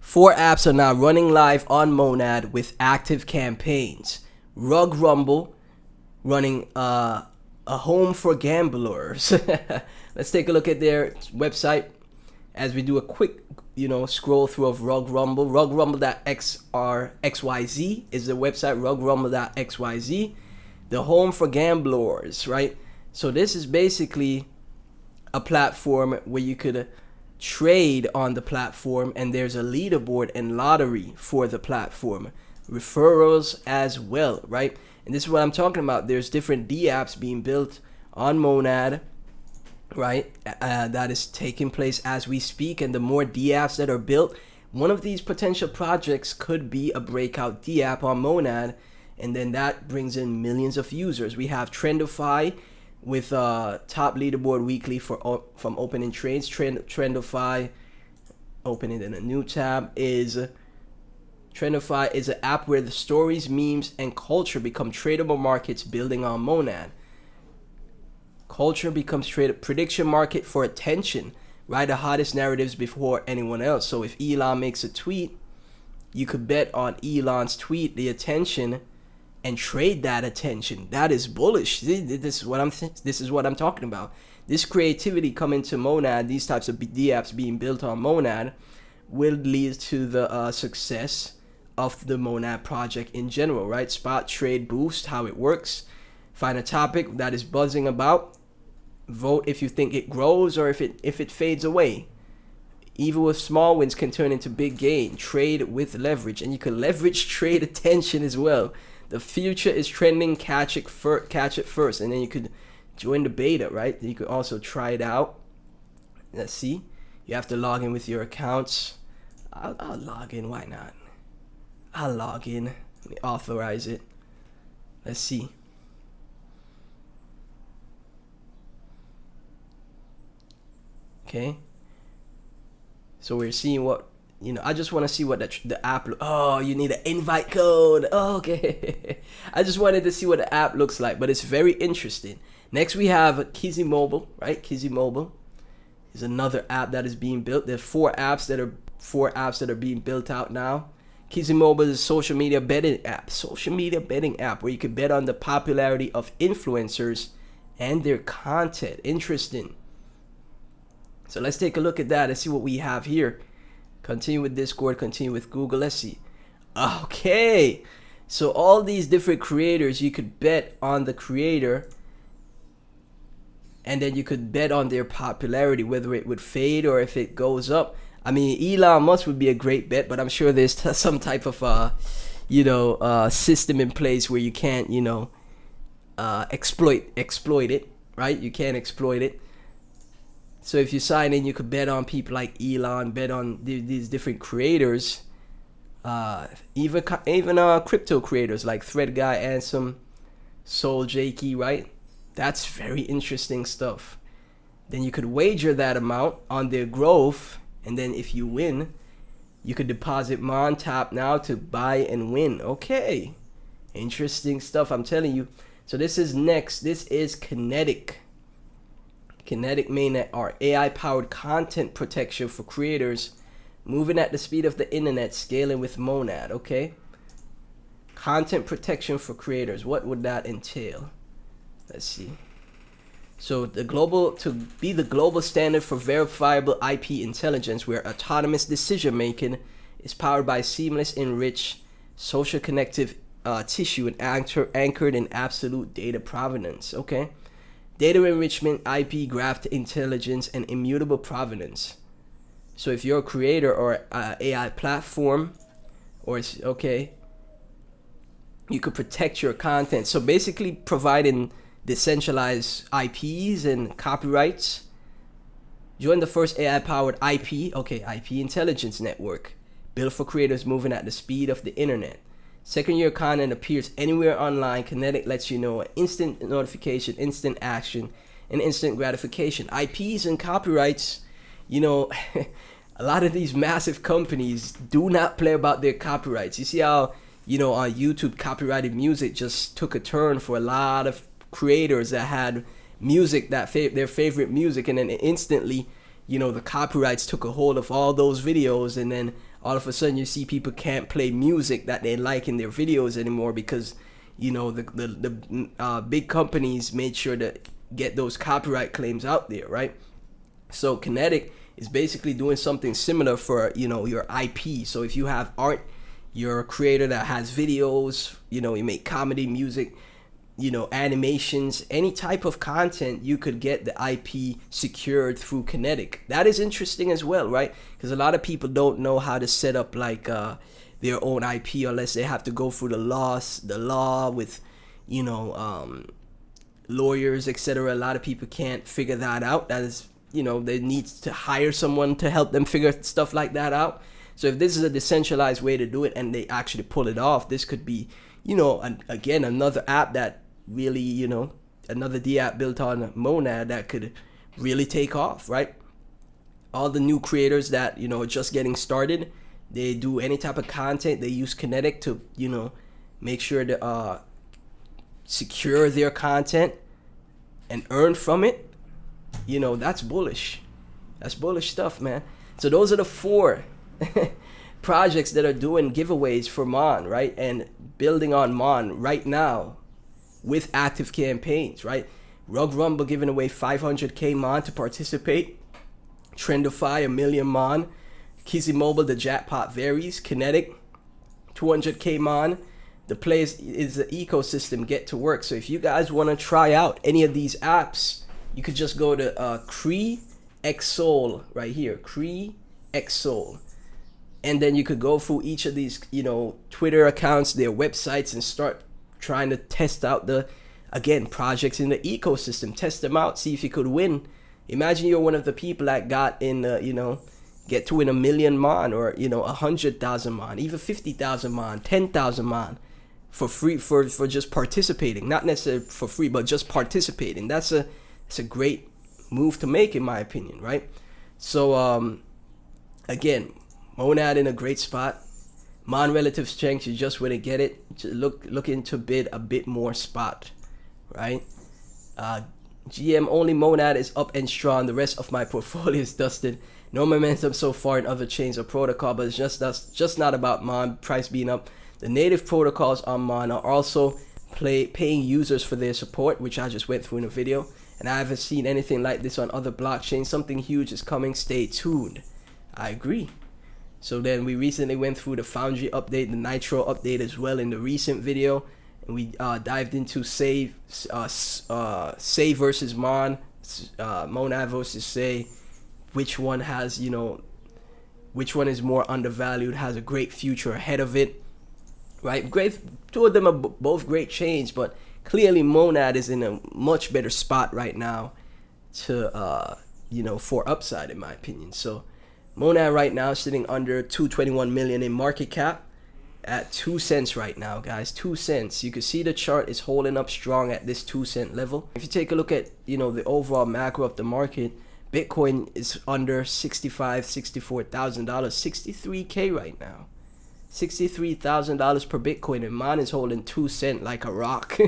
4 apps are now running live on MONAD with active campaigns. Rug Rumble running a home for gamblers. Let's take a look at their website as we do a quick, scroll through of Rug Rumble. rugrumble.xyz is the website, rugrumble.xyz. The home for gamblers, right? So this is basically a platform where you could trade on the platform, and there's a leaderboard and lottery for the platform, referrals as well, right? And this is what I'm talking about. There's different D apps being built on MONAD, right? That is taking place as we speak, and the more D apps that are built, one of these potential projects could be a breakout D app on MONAD, and then that brings in millions of users. We have Trendify with top leaderboard weekly from opening trades. Trendify, opening in a new tab, is Trendify is an app where the stories, memes, and culture become tradable markets building on MONAD. Culture becomes tradable. Prediction market for attention. Write the hottest narratives before anyone else. So if Elon makes a tweet, you could bet on Elon's tweet, the attention, and trade that attention. That is bullish. This is what I'm talking about. This creativity coming to MONAD, these types of D apps being built on MONAD, will lead to the success of the MONAD project in general, right? Spot trade boost, how it works. Find a topic that is buzzing about. Vote if you think it grows or if it fades away. Even with small wins can turn into big gain. Trade with leverage, and you can leverage trade attention as well. The future is trending. Catch it first, and then you could join the beta, right? You could also try it out. Let's see. You have to log in with your accounts. I'll log in. Why not? I'll log in. Let me authorize it. Let's see. Okay. So we're seeing what, I just want to see what the app, oh, you need an invite code. Oh, okay. I just wanted to see what the app looks like, but it's very interesting. Next we have Kizzy Mobile, right? Kizzy Mobile is another app that is being built. There's four apps that are being built out now. Kizzy Mobile is a social media betting app where you can bet on the popularity of influencers and their content. Interesting. So let's take a look at that and see what we have here. Continue with Discord, continue with Google. Let's see. Okay. So all these different creators, you could bet on the creator, and then you could bet on their popularity, whether it would fade or if it goes up. I mean, Elon Musk would be a great bet, but I'm sure there's some type of system in place where you can't, exploit it, right? You can't exploit it. So if you sign in, you could bet on people like Elon, bet on these different creators, even crypto creators like Thread Guy, Ansem, Soul Jakey, right? That's very interesting stuff. Then you could wager that amount on their growth, and then if you win, you could deposit MON tap now to buy and win. Okay, interesting stuff, I'm telling you. So this is next. This is Kinetic mainnet, or AI-powered content protection for creators, moving at the speed of the internet, scaling with MONAD. Okay, content protection for creators. What would that entail? Let's see. So to be the global standard for verifiable IP intelligence, where autonomous decision making is powered by seamless, enriched, social connective tissue and anchored in absolute data provenance. Okay. Data enrichment, IP graph intelligence, and immutable provenance. So if you're a creator or AI platform, you could protect your content. So basically providing decentralized IPs and copyrights. Join the first AI-powered IP intelligence network, built for creators moving at the speed of the internet. Second, your content appears anywhere online. Kinetic lets you know instant notification, instant action, and instant gratification. IPs and copyrights, a lot of these massive companies do not play about their copyrights. You see how, on YouTube, copyrighted music just took a turn for a lot of creators that had music, their favorite music, and then instantly, the copyrights took a hold of all those videos, and then all of a sudden you see people can't play music that they like in their videos anymore because, you know, the big companies made sure to get those copyright claims out there, right? So Kinetic is basically doing something similar for, you know, your IP. So if you have art, you're a creator that has videos, you know, you make comedy, music, you know, animations, any type of content, you could get the IP secured through Kinetic. That is interesting as well, right? Because a lot of people don't know how to set up like their own IP unless they have to go through the law with, you know, lawyers, etc. A lot of people can't figure that out. That is, you know, they need to hire someone to help them figure stuff like that out. So if this is a decentralized way to do it and they actually pull it off, this could be, you know, again, another app that really, you know, another D app built on MONAD that could really take off, right? All the new creators that, you know, are just getting started, they do any type of content, they use Kinetic to, you know, make sure to secure their content and earn from it. You know, that's bullish. That's bullish stuff, man. So those are the 4 projects that are doing giveaways for Mon, right? And building on Mon right now with active campaigns, right? Rug Rumble giving away 500k Mon to participate. Trendify 1 million Mon. Kizzy Mobile, the jackpot varies. Kinetic 200k Mon. The play is the ecosystem, get to work. So if you guys want to try out any of these apps, you could just go to CreeXSol right here, CreeXSol. And then you could go through each of these, you know, Twitter accounts, their websites, and start trying to test out the, again, projects in the ecosystem. Test them out, see if you could win. Imagine you're one of the people that got in, you know, get to win 1 million Mon, or, you know, 100,000 Mon, even 50,000 Mon, 10,000 Mon for free, for just participating. Not necessarily for free, but just participating. That's a great move to make, in my opinion, right? So again, MONAD in a great spot. Mon relative strength, you just want to get it. Just looking to bid a bit more spot, right? GM only MONAD is up and strong. The rest of my portfolio is dusted. No momentum so far in other chains or protocol, but it's just not about Mon price being up. The native protocols on Mon are also paying users for their support, which I just went through in a video. And I haven't seen anything like this on other blockchains. Something huge is coming. Stay tuned. I agree. So then we recently went through the Foundry update, the Nitro update as well in the recent video. And we dived into Say versus Mon, MONAD versus Say. Which one has, you know, which one is more undervalued, has a great future ahead of it, right? Great, 2 of them are both great chains, but clearly MONAD is in a much better spot right now to, you know, for upside, in my opinion. So MONAD right now sitting under 221 million in market cap at 2 cents right now, guys. 2 cents. You can see the chart is holding up strong at this 2 cent level. If you take a look at, you know, the overall macro of the market, Bitcoin is under $64,000, $63K right now. $63,000 per Bitcoin, and Mon is holding 2 cents like a rock.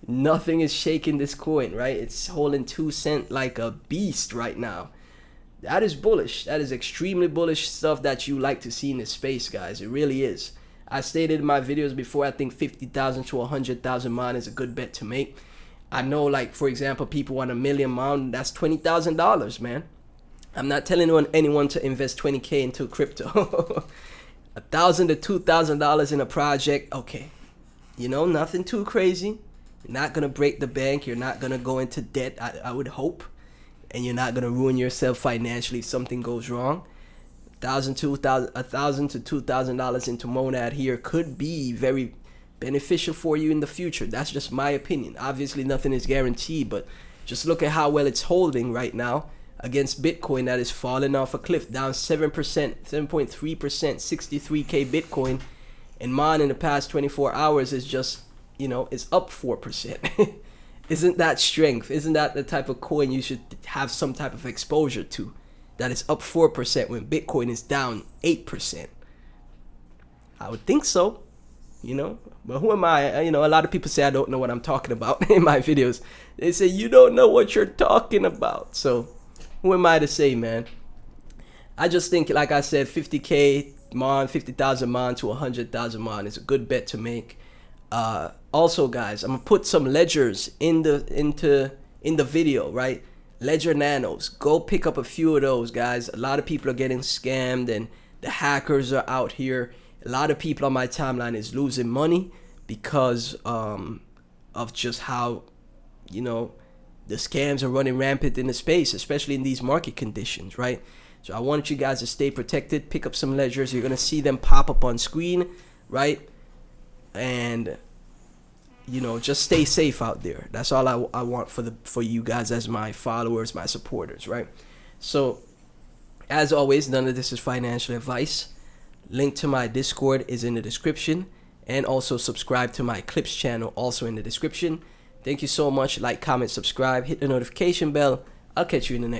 Nothing is shaking this coin, right? It's holding 2 cents like a beast right now. That is bullish. That is extremely bullish stuff that you like to see in this space, guys. It really is. I stated in my videos before, I think 50,000 to 100,000 Mon is a good bet to make. I know, like, for example, people want 1 million Mon. That's $20,000, man. I'm not telling anyone to invest 20K into crypto. $1,000 to $2,000 in a project, okay. You know, nothing too crazy. You're not gonna break the bank. You're not gonna go into debt, I would hope. And you're not gonna ruin yourself financially if something goes wrong. $1,000 to $2,000 into MONAD here could be very beneficial for you in the future. That's just my opinion. Obviously, nothing is guaranteed, but just look at how well it's holding right now against Bitcoin that is falling off a cliff, down 7%, 7.3%, 63K Bitcoin. And Mon in the past 24 hours is just, you know, is up 4%. Isn't that strength? Isn't that the type of coin you should have some type of exposure to? That is up 4% when Bitcoin is down 8%. I would think so, you know. But who am I? You know, a lot of people say I don't know what I'm talking about in my videos. They say you don't know what you're talking about. So who am I to say, man? I just think, like I said, 50K mon, 50,000 mon to 100,000 mon is a good bet to make. Also, guys, I'm gonna put some ledgers in the video, right? Ledger nanos. Go pick up a few of those, guys. A lot of people are getting scammed, and the hackers are out here. A lot of people on my timeline is losing money because of just how, you know, the scams are running rampant in the space, especially in these market conditions, right? So I want you guys to stay protected. Pick up some ledgers. You're gonna see them pop up on screen, right? And you know, just stay safe out there. That's all I want for you guys as my followers, my supporters, right? So as always, none of this is financial advice. Link to my Discord is in the description, and also subscribe to my Clips channel, also in the description. Thank you so much. Like, comment, subscribe, hit the notification bell. I'll catch you in the next